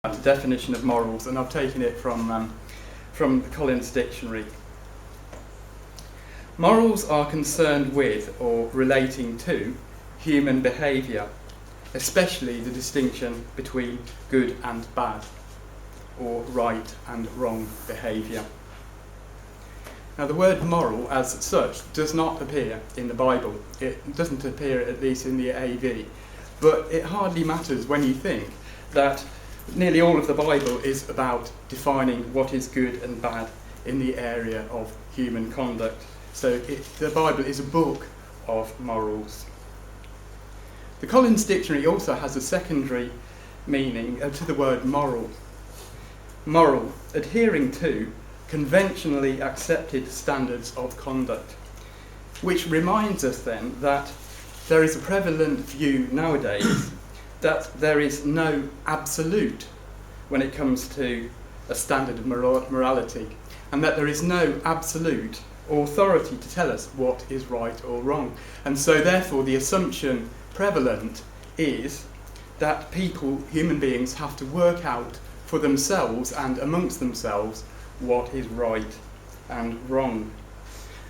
The definition of morals, and I've taken it from the Collins Dictionary. Morals are concerned with or relating to human behaviour, especially the distinction between good and bad, or right and wrong behaviour. Now, the word moral as such does not appear in the Bible. It doesn't appear, at least in the AV, but it hardly matters when you think that nearly all of the Bible is about defining what is good and bad in the area of human conduct. So the Bible is a book of morals. The Collins Dictionary also has a secondary meaning to the word moral. Moral, adhering to conventionally accepted standards of conduct, which reminds us then that there is a prevalent view nowadays that there is no absolute when it comes to a standard of morality, and that there is no absolute authority to tell us what is right or wrong. And so therefore the assumption prevalent is that human beings, have to work out for themselves and amongst themselves what is right and wrong.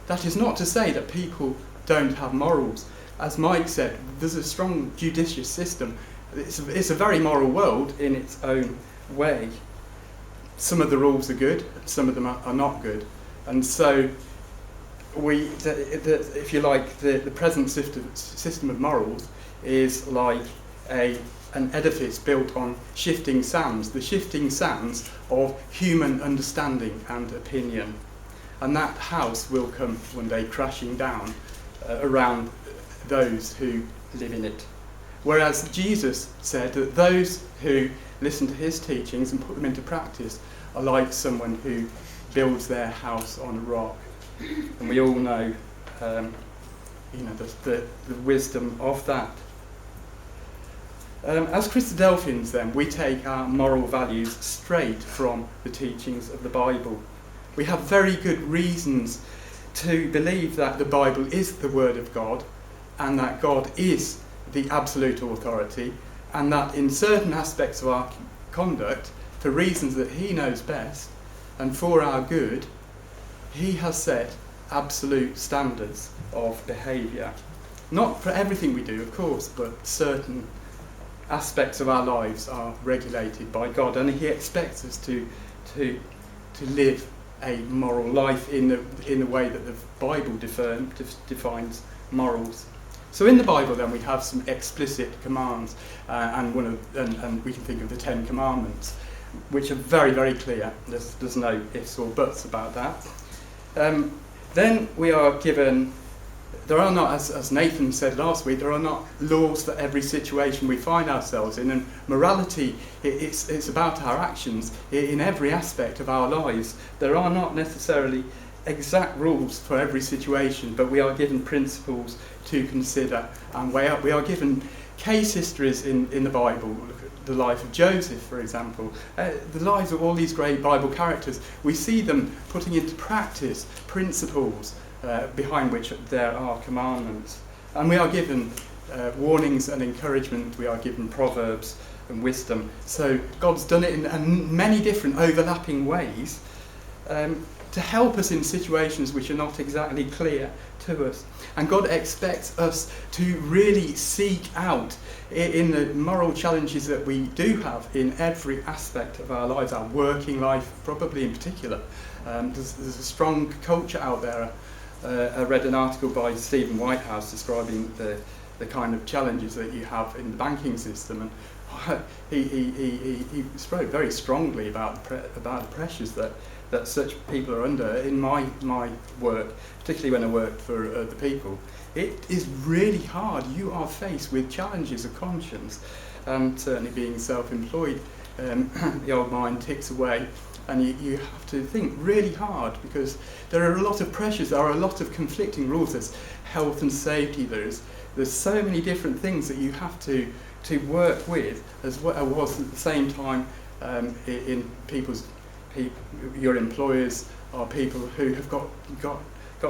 That is not to say that people don't have morals. As Mike said, there's a strong judicious system. It's a very moral world in its own way. Some of the rules are good, some of them are not good. And so if you like, the present system of morals is like an edifice built on shifting sands, the shifting sands of human understanding and opinion. And that house will come one day crashing down around those who live in it. Whereas Jesus said that those who listen to his teachings and put them into practice are like someone who builds their house on a rock. And we all know, the wisdom of that. As Christadelphians then, we take our moral values straight from the teachings of the Bible. We have very good reasons to believe that the Bible is the Word of God, and that God is the absolute authority, and that in certain aspects of our conduct, for reasons that he knows best, and for our good, he has set absolute standards of behaviour. Not for everything we do, of course, but certain aspects of our lives are regulated by God, and he expects us to live a moral life in the way that the Bible defines morals. So in the Bible then we have some explicit commands, and we can think of the 10 Commandments, which are very, very clear. There's no ifs or buts about that. Then we are given, there are not, as Nathan said last week, there are not laws for every situation we find ourselves in, and morality, it's about our actions in every aspect of our lives. There are not necessarily exact rules for every situation, but we are given principles to consider and weigh up. We are given case histories in the Bible. Look at the life of Joseph, for example. The lives of all these great Bible characters. We see them putting into practice principles behind which there are commandments. And we are given warnings and encouragement. We are given proverbs and wisdom. So God's done it in many different overlapping ways to help us in situations which are not exactly clear to us. And God expects us to really seek out in the moral challenges that we do have in every aspect of our lives, our working life probably in particular. There's a strong culture out there. I read an article by Stephen Whitehouse describing the kind of challenges that you have in the banking system, and he spoke very strongly about the pressures that such people are under. In my work, particularly when I worked for other people, it is really hard. You are faced with challenges of conscience, and certainly being self-employed, the old mind ticks away, and you have to think really hard, because there are a lot of pressures, there are a lot of conflicting rules. There's health and safety, there's so many different things that you have to work with, as well as at the same time in your employers are people who have got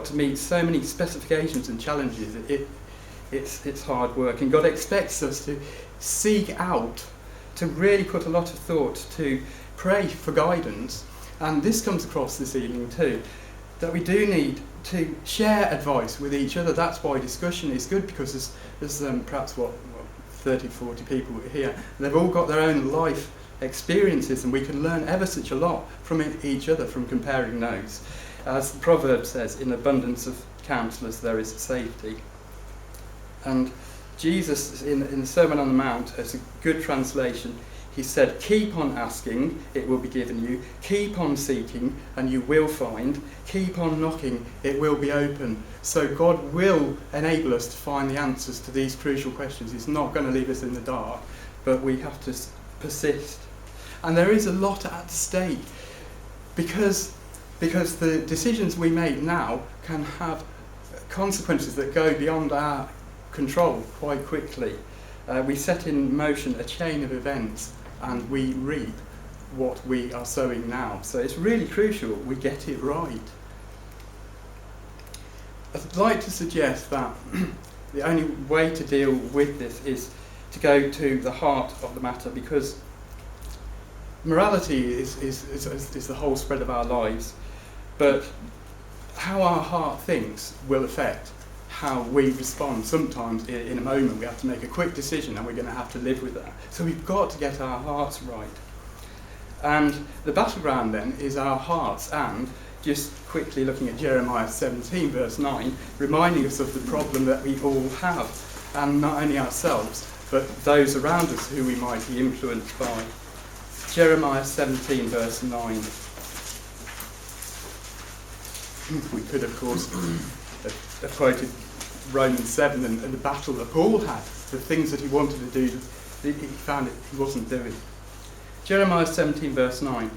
to meet so many specifications and challenges. It's hard work, and God expects us to seek out to really put a lot of thought to pray for guidance. And this comes across this evening too, that we do need to share advice with each other. That's why discussion is good, because there's perhaps 30, 40 people here. They've all got their own life experiences, and we can learn ever such a lot from each other, from comparing notes. As the proverb says, in abundance of counsellors there is safety. And Jesus, in the Sermon on the Mount, as a good translation, he said, keep on asking, it will be given you. Keep on seeking, and you will find. Keep on knocking, it will be open. So God will enable us to find the answers to these crucial questions. He's not going to leave us in the dark, but we have to persist. And there is a lot at stake, because the decisions we make now can have consequences that go beyond our control quite quickly. We set in motion a chain of events, and we reap what we are sowing now. So it's really crucial we get it right. I'd like to suggest that the only way to deal with this is to go to the heart of the matter, because morality is the whole spread of our lives, but how our heart thinks will affect how we respond. Sometimes in a moment we have to make a quick decision, and we're going to have to live with that. So we've got to get our hearts right. And the battleground then is our hearts, and just quickly looking at Jeremiah 17 verse 9, reminding us of the problem that we all have, and not only ourselves, but those around us who we might be influenced by. Jeremiah 17 verse 9. We could, of course, have quoted Romans 7 and the battle that Paul had, the things that he wanted to do, he found it he wasn't doing. Jeremiah 17 verse 9,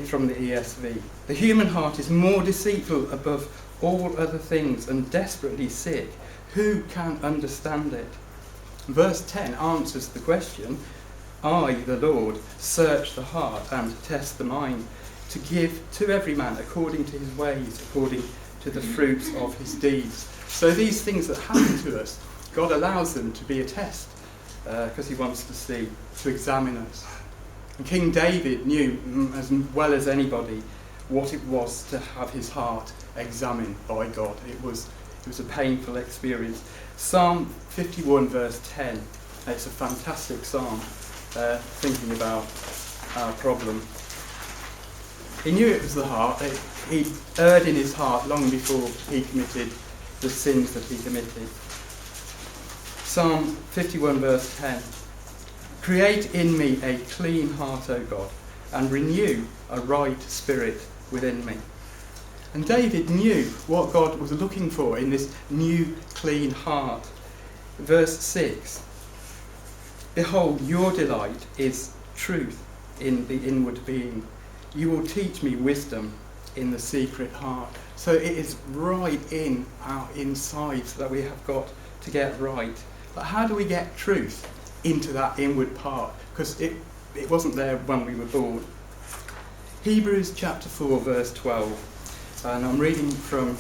from the ESV. The human heart is more deceitful above all other things and desperately sick. Who can understand it? Verse 10 answers the question, I, the Lord, search the heart and test the mind, to give to every man according to his ways, according to the fruits of his deeds. So these things that happen to us, God allows them to be a test, because he wants to examine us. And King David knew as well as anybody what it was to have his heart examined by God. It was a painful experience. Psalm 51 verse 10, it's a fantastic psalm, thinking about our problem. He knew it was the heart. He erred in his heart long before he committed the sins that he committed. Psalm 51 verse 10. Create in me a clean heart, O God, and renew a right spirit within me. And David knew what God was looking for in this new clean heart. Verse 6. Behold, your delight is truth in the inward being. You will teach me wisdom in the secret heart. So it is right in our insides that we have got to get right. But how do we get truth into that inward part? Because it wasn't there when we were born. Hebrews chapter 4 verse 12. And I'm reading from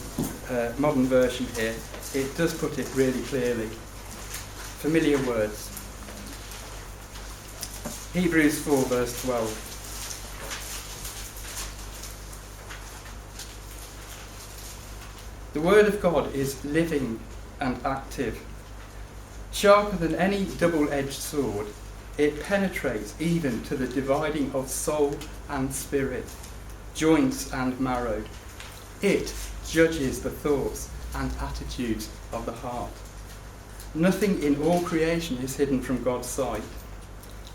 a modern version here. It does put it really clearly. Familiar words. Hebrews 4 verse 12. The word of God is living and active, sharper than any double-edged sword. It penetrates even to the dividing of soul and spirit, joints and marrow. It judges the thoughts and attitudes of the heart. Nothing in all creation is hidden from God's sight.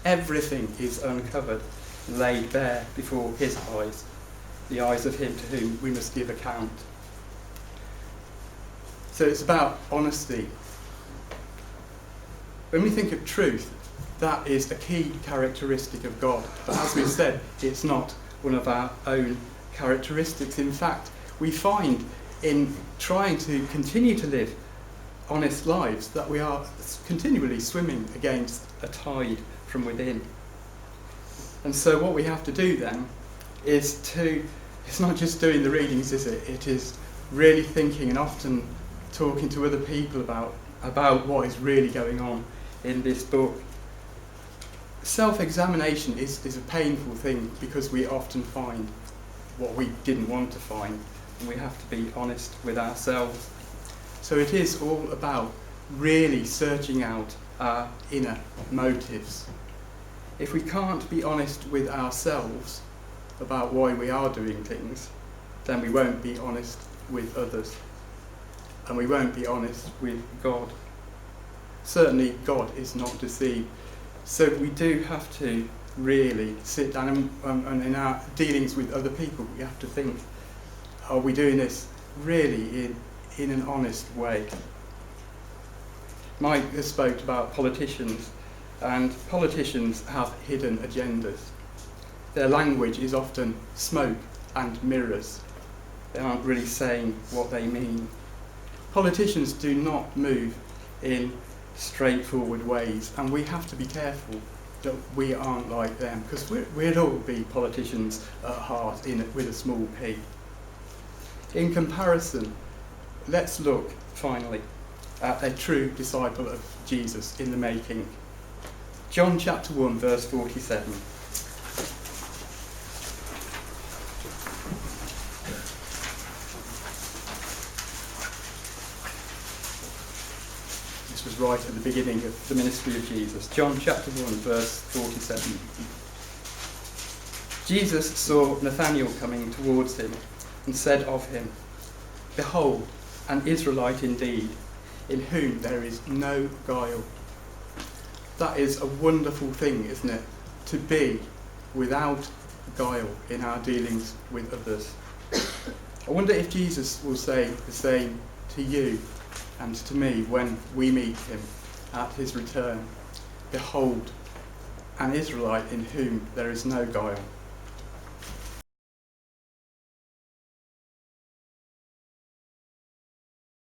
Everything is uncovered, laid bare before his eyes, the eyes of him to whom we must give account. So it's about honesty. When we think of truth, that is a key characteristic of God. But as we've said, it's not one of our own characteristics. In fact, we find in trying to continue to live honest lives that we are continually swimming against a tide from within. And so what we have to do then is it's not just doing the readings, is it? It is really thinking and often talking to other people about what is really going on in this book. Self-examination is a painful thing because we often find what we didn't want to find, and we have to be honest with ourselves. So it is all about really searching out our inner motives. If we can't be honest with ourselves about why we are doing things, then we won't be honest with others, and we won't be honest with God. Certainly God is not deceived. So we do have to really sit down and in our dealings with other people, we have to think, are we doing this really in an honest way? Mike has spoke about politicians, and politicians have hidden agendas. Their language is often smoke and mirrors. They aren't really saying what they mean. Politicians do not move in straightforward ways, and we have to be careful that we aren't like them, because we'd all be politicians at heart with a small p. In comparison, let's look finally at a true disciple of Jesus in the making. John chapter 1 verse 47. Was right at the beginning of the ministry of Jesus. John chapter 1 verse 47. Jesus saw Nathanael coming towards him and said of him, "Behold, an Israelite indeed, in whom there is no guile." That is a wonderful thing, isn't it? To be without guile in our dealings with others. I wonder if Jesus will say the same to you and to me when we meet him at his return. Behold, an Israelite in whom there is no guile.